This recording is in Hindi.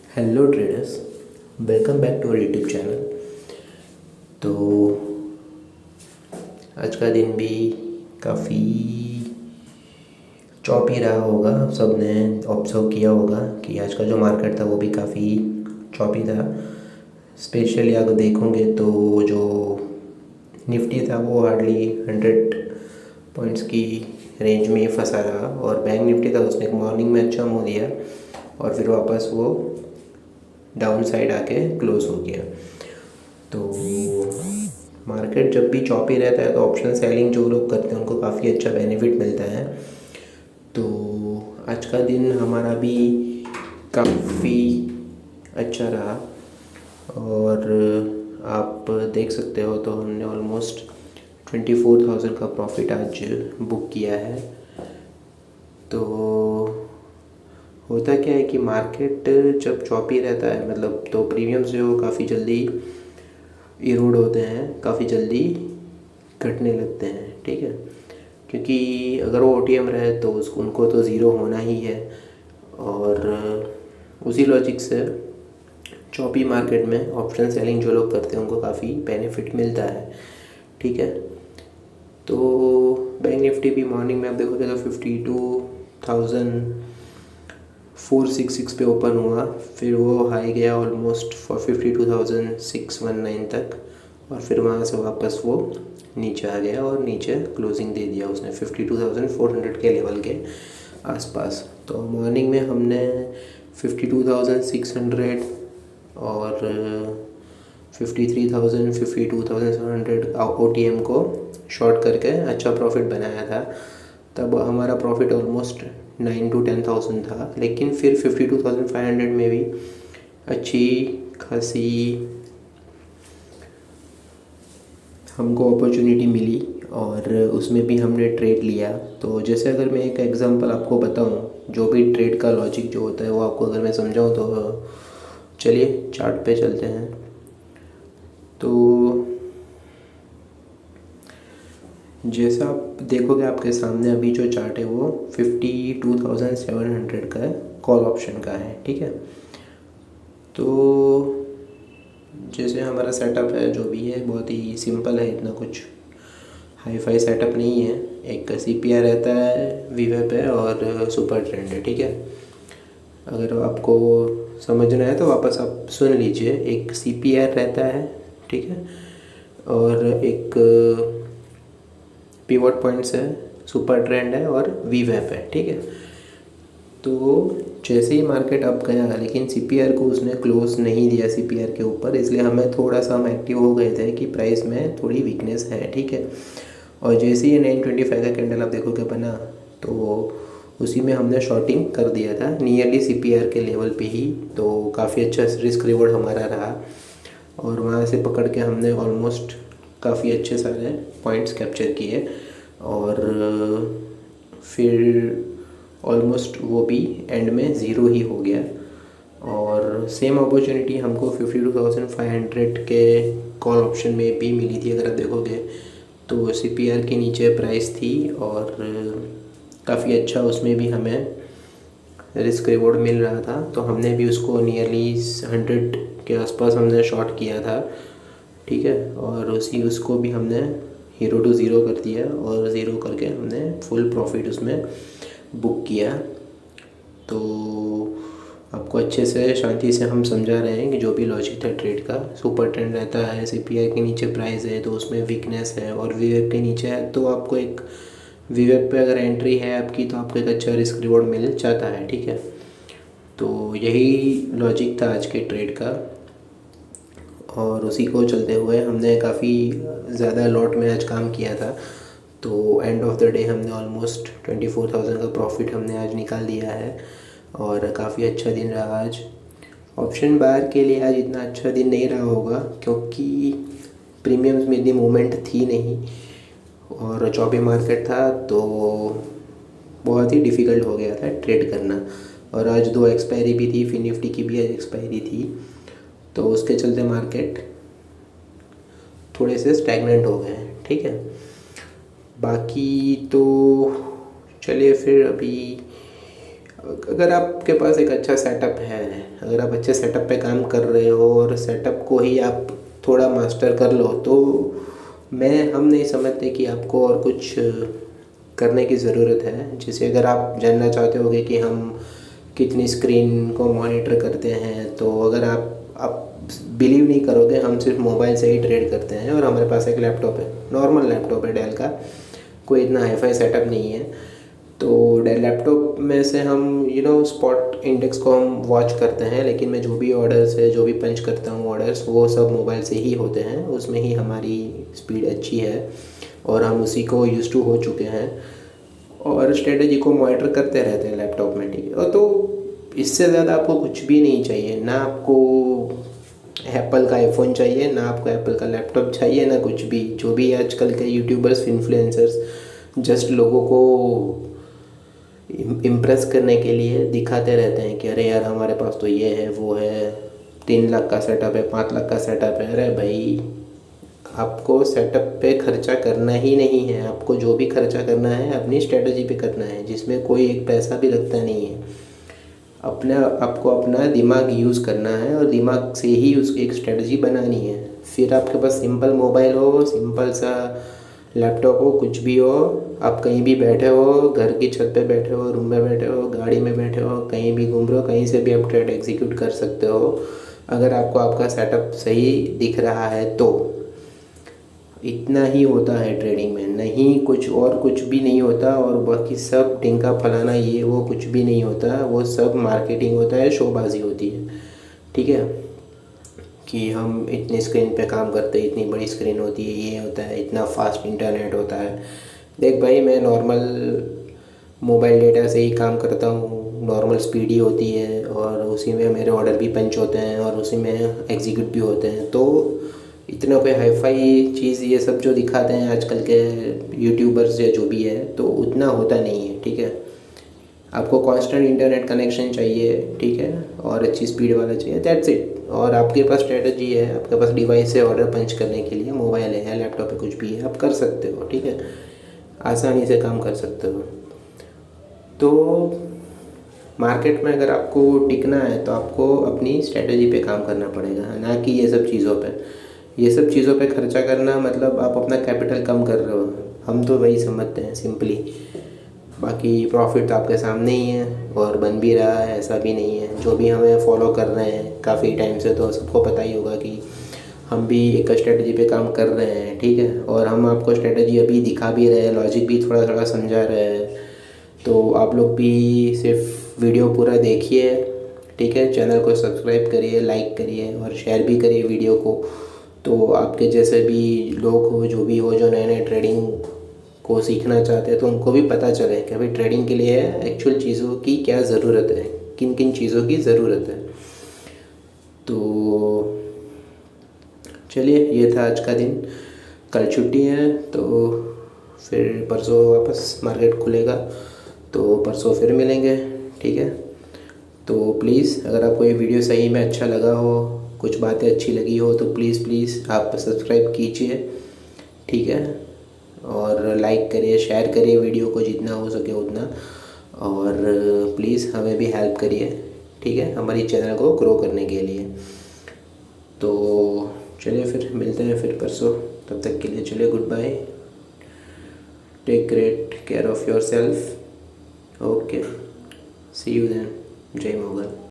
Hello traders, welcome back to our YouTube channel. तो आज का दिन भी काफ़ी चॉपी रहा होगा। आप सब ने ऑब्जर्व किया होगा कि आज का जो मार्केट था वो भी काफ़ी चॉपी था। स्पेशली अगर देखोगे तो जो निफ्टी था वो हार्डली 100 पॉइंट्स की रेंज में ही फंसा रहा, और बैंक निफ्टी था उसने मॉर्निंग में अच्छा मूव दिया और फिर वापस वो डाउन साइड आके क्लोज हो गया। तो मार्केट जब भी चॉपी रहता है तो ऑप्शन सेलिंग जो लोग करते हैं उनको काफ़ी अच्छा बेनिफिट मिलता है। तो आज का दिन हमारा भी काफ़ी अच्छा रहा, और आप देख सकते हो तो हमने ऑलमोस्ट 24,000 का प्रॉफिट आज बुक किया है। तो होता क्या है कि मार्केट जब चॉपी रहता है मतलब तो प्रीमियम्स जो काफ़ी जल्दी इरोड होते हैं, काफ़ी जल्दी घटने लगते हैं, ठीक है। क्योंकि अगर वो OTM रहे तो उसको उनको तो ज़ीरो होना ही है, और उसी लॉजिक से चॉपी मार्केट में ऑप्शन सेलिंग जो लोग करते हैं उनको काफ़ी बेनिफिट मिलता है, ठीक है। तो बैंक निफ्टी भी मॉर्निंग में आप देखोगे तो 52,466 पे ओपन हुआ, फिर वो हाई गया ऑलमोस्ट 52,619 तक, और फिर वहाँ से वापस वो नीचे आ गया और नीचे क्लोजिंग दे दिया उसने 52,400 के लेवल के आसपास। तो मॉर्निंग में हमने 52,600 और 53,000 52,700 OTM को शॉर्ट करके अच्छा प्रॉफिट बनाया था। तब हमारा प्रॉफिट ऑलमोस्ट 9 to 10,000 था, लेकिन फिर 52,500 में भी अच्छी खासी हमको अपॉर्चुनिटी मिली और उसमें भी हमने ट्रेड लिया। तो जैसे अगर मैं एक एग्जांपल आपको बताऊं, जो भी ट्रेड का लॉजिक जो होता है वो आपको अगर मैं समझाऊं तो चलिए चार्ट पे चलते हैं। तो जैसा आप देखोगे आपके सामने अभी जो चार्ट है वो 52,700 का है, कॉल ऑप्शन का है, ठीक है। तो जैसे हमारा सेटअप है जो भी है बहुत ही सिंपल है, इतना कुछ हाई फाई सेटअप नहीं है। एक CPR रहता है, वीवेप है और सुपर ट्रेंड है, ठीक है। अगर आपको समझना है तो वापस आप सुन लीजिए। एक CPR रहता है, ठीक है, और एक पिवट पॉइंट्स है, सुपर ट्रेंड है और वीवेप है, ठीक है। तो जैसे ही मार्केट अप गया लेकिन CPR को उसने क्लोज नहीं दिया CPR के ऊपर, इसलिए हमें थोड़ा सा हम एक्टिव हो गए थे कि प्राइस में थोड़ी वीकनेस है, ठीक है। और जैसे ही 925 का कैंडल आप देखोगे बना तो उसी में हमने शॉर्टिंग कर दिया था नियरली CPR के लेवल पे ही। तो काफ़ी अच्छा रिस्क रिवॉर्ड हमारा रहा, और वहाँ से पकड़ के हमने ऑलमोस्ट काफ़ी अच्छे सारे पॉइंट्स कैप्चर किए, और फिर ऑलमोस्ट वो भी एंड में ज़ीरो ही हो गया। और सेम अपॉर्चुनिटी हमको 52,500 के कॉल ऑप्शन में भी मिली थी। अगर आप देखोगे तो CPR के नीचे प्राइस थी, और काफ़ी अच्छा उसमें भी हमें रिस्क रिवॉर्ड मिल रहा था। तो हमने भी उसको नियरली 100 के आसपास हमने शॉर्ट किया था, ठीक है। और उसको भी हमने हीरो टू ज़ीरो कर दिया, और ज़ीरो करके हमने फुल प्रॉफिट उसमें बुक किया। तो आपको अच्छे से शांति से हम समझा रहे हैं कि जो भी लॉजिक था ट्रेड का, सुपर ट्रेंड रहता है, CPI के नीचे प्राइस है तो उसमें वीकनेस है, और वीवेप के नीचे है तो आपको एक वीवेप पे अगर एंट्री है आपकी तो आपको एक अच्छा रिस्क रिवॉर्ड मिल जाता है, ठीक है। तो यही लॉजिक था आज के ट्रेड का, और उसी को चलते हुए हमने काफ़ी ज़्यादा लॉट में आज काम किया था। तो एंड ऑफ द डे हमने ऑलमोस्ट 24,000 का प्रॉफिट हमने आज निकाल दिया है, और काफ़ी अच्छा दिन रहा आज। ऑप्शन बायर के लिए आज इतना अच्छा दिन नहीं रहा होगा क्योंकि प्रीमियम्स में इतनी मूवमेंट थी नहीं, और चौबी मार्केट था तो बहुत ही डिफ़िकल्ट हो गया था ट्रेड करना। और आज 2 एक्सपायरी भी थी, फिर निफ्टी की भी आज एक्सपायरी थी, तो उसके चलते मार्केट थोड़े से स्टैगनेंट हो गए हैं, ठीक है। बाकी तो चलिए फिर अभी अगर आपके पास एक अच्छा सेटअप है, अगर आप अच्छे सेटअप पे काम कर रहे हो और सेटअप को ही आप थोड़ा मास्टर कर लो, तो हम नहीं समझते कि आपको और कुछ करने की ज़रूरत है। जैसे अगर आप जानना चाहते होगे कि हम कितनी स्क्रीन को मॉनिटर करते हैं, तो अगर आप बिलीव नहीं करोगे, हम सिर्फ मोबाइल से ही ट्रेड करते हैं और हमारे पास एक लैपटॉप है, नॉर्मल लैपटॉप है डेल का, कोई इतना हाईफाई सेटअप नहीं है। तो डेल लैपटॉप में से हम स्पॉट इंडेक्स को हम वॉच करते हैं, लेकिन मैं जो भी ऑर्डर्स है, जो भी पंच करता हूँ ऑर्डर्स, वो सब मोबाइल से ही होते हैं। उसमें ही हमारी स्पीड अच्छी है और हम उसी को यूज़ टू हो चुके हैं और स्ट्रेटजी को मॉनिटर करते रहते हैं लैपटॉप में, ठीक है। और तो इससे ज़्यादा आपको कुछ भी नहीं चाहिए, ना आपको एप्पल का आईफोन चाहिए, ना आपको एप्पल का लैपटॉप चाहिए, ना कुछ भी। जो भी आजकल के यूट्यूबर्स, इन्फ्लुएंसर्स जस्ट लोगों को इम्प्रेस करने के लिए दिखाते रहते हैं कि अरे यार हमारे पास तो ये है, वो है, 3 लाख का सेटअप है, 5 लाख का सेटअप है। अरे भाई, आपको सेटअप पे खर्चा करना ही नहीं है। आपको जो भी खर्चा करना है अपनी स्ट्रेटजी पे करना है, जिसमें कोई एक पैसा भी लगता नहीं है। आपको अपना दिमाग यूज़ करना है और दिमाग से ही उसकी एक स्ट्रेटजी बनानी है। फिर आपके पास सिंपल मोबाइल हो, सिंपल सा लैपटॉप हो, कुछ भी हो, आप कहीं भी बैठे हो, घर की छत पे बैठे हो, रूम में बैठे हो, गाड़ी में बैठे हो, कहीं भी घूम रहे हो, कहीं से भी आप ट्रेड एग्जीक्यूट कर सकते हो, अगर आपको आपका सेटअप सही दिख रहा है तो। इतना ही होता है ट्रेडिंग में, नहीं कुछ और कुछ भी नहीं होता। और बाकी सब टिंका फलाना ये वो कुछ भी नहीं होता, वो सब मार्केटिंग होता है, शोबाजी होती है, ठीक है। कि हम इतनी स्क्रीन पे काम करते हैं, इतनी बड़ी स्क्रीन होती है, ये होता है, इतना फास्ट इंटरनेट होता है। देख भाई, मैं नॉर्मल मोबाइल डेटा से ही काम करता हूँ, नॉर्मल स्पीड ही होती है और उसी में मेरे ऑर्डर भी पंच होते हैं और उसी में एग्जीक्यूट भी होते हैं। तो इतना कोई हाईफाई चीज़ ये सब जो दिखाते हैं आजकल के यूट्यूबर्स या जो भी है, तो उतना होता नहीं है, ठीक है। आपको कांस्टेंट इंटरनेट कनेक्शन चाहिए, ठीक है, और अच्छी स्पीड वाला चाहिए, दैट्स इट। और आपके पास स्ट्रेटजी है, आपके पास डिवाइस है ऑर्डर पंच करने के लिए, मोबाइल है या लैपटॉप है, कुछ भी है, आप कर सकते हो, ठीक है, आसानी से काम कर सकते हो। तो मार्केट में अगर आपको टिकना है तो आपको अपनी स्ट्रेटजी पे काम करना पड़ेगा, ना कि ये सब चीज़ों पे। ये सब चीज़ों पे खर्चा करना मतलब आप अपना कैपिटल कम कर रहे हो, हम तो वही समझते हैं सिंपली। बाकी प्रॉफिट तो आपके सामने ही है और बन भी रहा है, ऐसा भी नहीं है। जो भी हमें फॉलो कर रहे हैं काफ़ी टाइम से, तो सबको पता ही होगा कि हम भी एक स्ट्रेटजी पे काम कर रहे हैं, ठीक है। और हम आपको स्ट्रेटजी अभी दिखा भी रहे हैं, लॉजिक भी थोड़ा थोड़ा समझा रहे हैं। तो आप लोग भी सिर्फ वीडियो पूरा देखिए, ठीक है, चैनल को सब्सक्राइब करिए, लाइक करिए और शेयर भी करिए वीडियो को। तो आपके जैसे भी लोग हो, जो भी हो, जो नए नए ट्रेडिंग को सीखना चाहते हैं, तो उनको भी पता चले कि भाई ट्रेडिंग के लिए एक्चुअल चीज़ों की क्या ज़रूरत है, किन किन चीज़ों की ज़रूरत है। तो चलिए, ये था आज का दिन। कल छुट्टी है, तो फिर परसों वापस मार्केट खुलेगा, तो परसों फिर मिलेंगे, ठीक है। तो प्लीज़, अगर आपको ये वीडियो सही में अच्छा लगा हो, कुछ बातें अच्छी लगी हो, तो प्लीज़ प्लीज़ आप सब्सक्राइब कीजिए, ठीक है। और लाइक करिए, शेयर करिए वीडियो को जितना हो सके उतना। और प्लीज़ हमें भी हेल्प करिए, ठीक है, हमारी चैनल को ग्रो करने के लिए। तो चलिए, फिर मिलते हैं फिर परसों। तब तक के लिए चलिए, goodbye, take great care of yourself, okay, see you then, Jai Mughal.